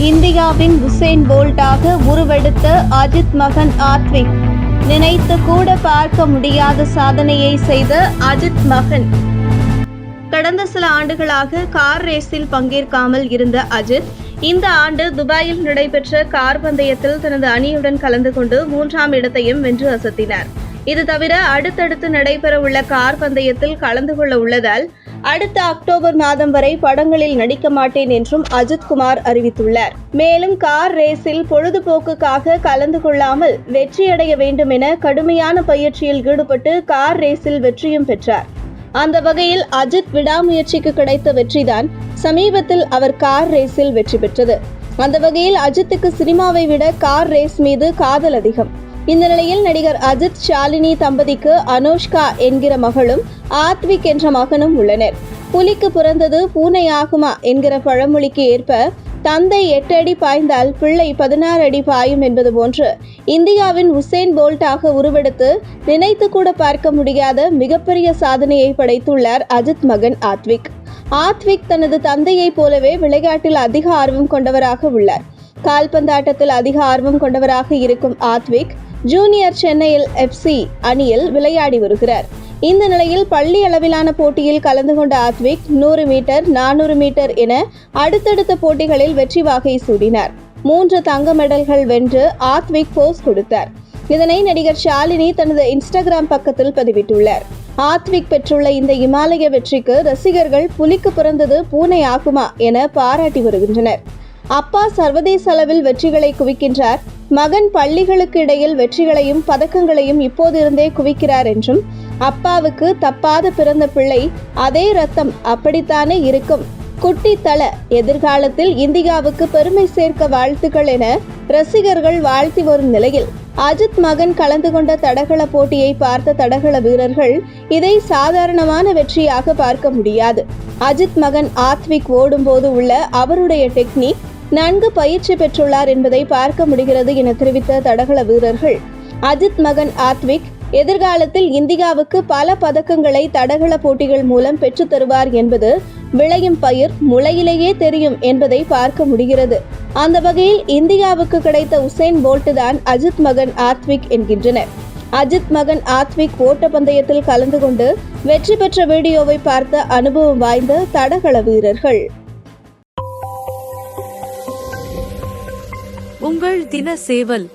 இந்தியாவின் உசேன் போல்ட்டாக உருவெடுத்த அஜித் மகன் ஆத்விக். நினைத்து கூட பார்க்க முடியாத சாதனையை செய்த அஜித் மகன். கடந்த சில ஆண்டுகளாக கார் ரேஸில் பங்கேற்காமல் இருந்த அஜித் இந்த ஆண்டு துபாயில் நடைபெற்ற கார் பந்தயத்தில் தனது அணியுடன் கலந்து கொண்டு 3ஆம் இடத்தையும் வென்று அசத்தினார். இது தவிர அடுத்தடுத்து நடைபெறவுள்ள கார் பந்தயத்தில் கலந்து கொள்ள உள்ளதால் அடுத்த அக்டோபர் மாதம் வரை படங்களில் நடிக்க மாட்டேன் என்றும் அஜித் குமார் அறிவித்துள்ளார். மேலும் கார் ரேஸில் பொழுதுபோக்குக்காக கலந்து கொள்ளாமல் வெற்றியடைய வேண்டும் என கடுமையான பயிற்சியில் ஈடுபட்டு கார் ரேஸில் வெற்றியும் பெற்றார். அந்த வகையில் அஜித் விடாமுயற்சிக்கு கிடைத்த வெற்றிதான் சமீபத்தில் அவர் கார் ரேஸில் வெற்றி பெற்றது. அந்த வகையில் அஜித்துக்கு சினிமாவை விட கார் ரேஸ் மீது காதல் அதிகம். இந்த நிலையில் நடிகர் அஜித் ஷாலினி தம்பதிக்கு அனுஷ்கா என்கிற மகளும் ஆத்விக் என்ற மகனும் உள்ளனர். புலிக்கு பிறந்தது பூனையாகுமா என்கிற பழமொழிக்கு ஏற்ப தந்தை 8 அடி பாய்ந்தால் பிள்ளை 16 அடி பாயும் என்பது போன்று இந்தியாவின் உசேன் போல்ட்டாக உருவெடுத்து நினைத்து கூட பார்க்க முடியாத மிகப்பெரிய சாதனையை படைத்துள்ளார் அஜித் மகன் ஆத்விக். ஆத்விக் தனது தந்தையைப் போலவே விளையாட்டில் அதிக ஆர்வம் கொண்டவராக உள்ளார். கால்பந்தாட்டத்தில் அதிக ஆர்வம் கொண்டவராக இருக்கும் ஆத்விக் ஜூனியர் சென்னையில் FC அணியில் விளையாடி வருகிறார். இந்த நிலையில் பள்ளி அளவிலான போட்டியில் கலந்து கொண்ட ஆத்விக் 100 மீட்டர் 400 மீட்டர் என அடுத்தடுத்த போட்டிகளில் வெற்றி வாகை சூடினார். 3 தங்க மெடல்கள் வென்று ஆத்விக் போஸ் கொடுத்தார். இதனை நடிகர் ஷாலினி தனது இன்ஸ்டாகிராம் பக்கத்தில் பதிவிட்டுள்ளார். ஆத்விக் பெற்றுள்ள இந்த இமாலய வெற்றிக்கு ரசிகர்கள் புலிக்கு பிறந்தது பூனை ஆகுமா என பாராட்டி வருகின்றனர். அப்பா சர்வதேச அளவில் வெற்றிகளை குவிக்கின்றார், மகன் பள்ளிகளுக்கு இடையில் வெற்றிகளையும் பதக்கங்களையும் இப்போதிருந்தே குவிக்கிறார் என்றும், அப்பாவுக்கு தப்பாத பிறந்த பிள்ளை, அதே ரத்தம் அப்படித்தானே இருக்கும், குட்டி தல, எதிர்காலத்தில் இந்தியாவுக்கு பெருமை சேர்க்க வாழ்த்துக்கள் என ரசிகர்கள் வாழ்த்தி வரும் நிலையில் அஜித் மகன் கலந்து கொண்ட தடகள போட்டியை பார்த்த தடகள வீரர்கள் இதை சாதாரணமான வெற்றியாக பார்க்க முடியாது. அஜித் மகன் ஆத்விக் ஓடும்போது உள்ள அவருடைய டெக்னிக் நன்கு பயிற்சி பெற்றுள்ளார் என்பதை பார்க்க முடிகிறது என தெரிவித்த தடகள வீரர்கள், அஜித் மகன் ஆத்விக் எதிர்காலத்தில் இந்தியாவுக்கு பல பதக்கங்களை தடகள போட்டிகள் மூலம் பெற்று தருவார் என்பது விளையும் பயிர் முளையிலேயே தெரியும் என்பதை பார்க்க முடிகிறது. அந்த வகையில் இந்தியாவுக்கு கிடைத்த உசேன் போல்ட் தான் அஜித் மகன் ஆத்விக் என்கின்றனர். அஜித் மகன் ஆத்விக் ஓட்டப்பந்தயத்தில் கலந்து கொண்டு வெற்றி பெற்ற வீடியோவை பார்த்த அனுபவம் வாய்ந்த தடகள வீரர்கள். உங்கள் தின சேவல்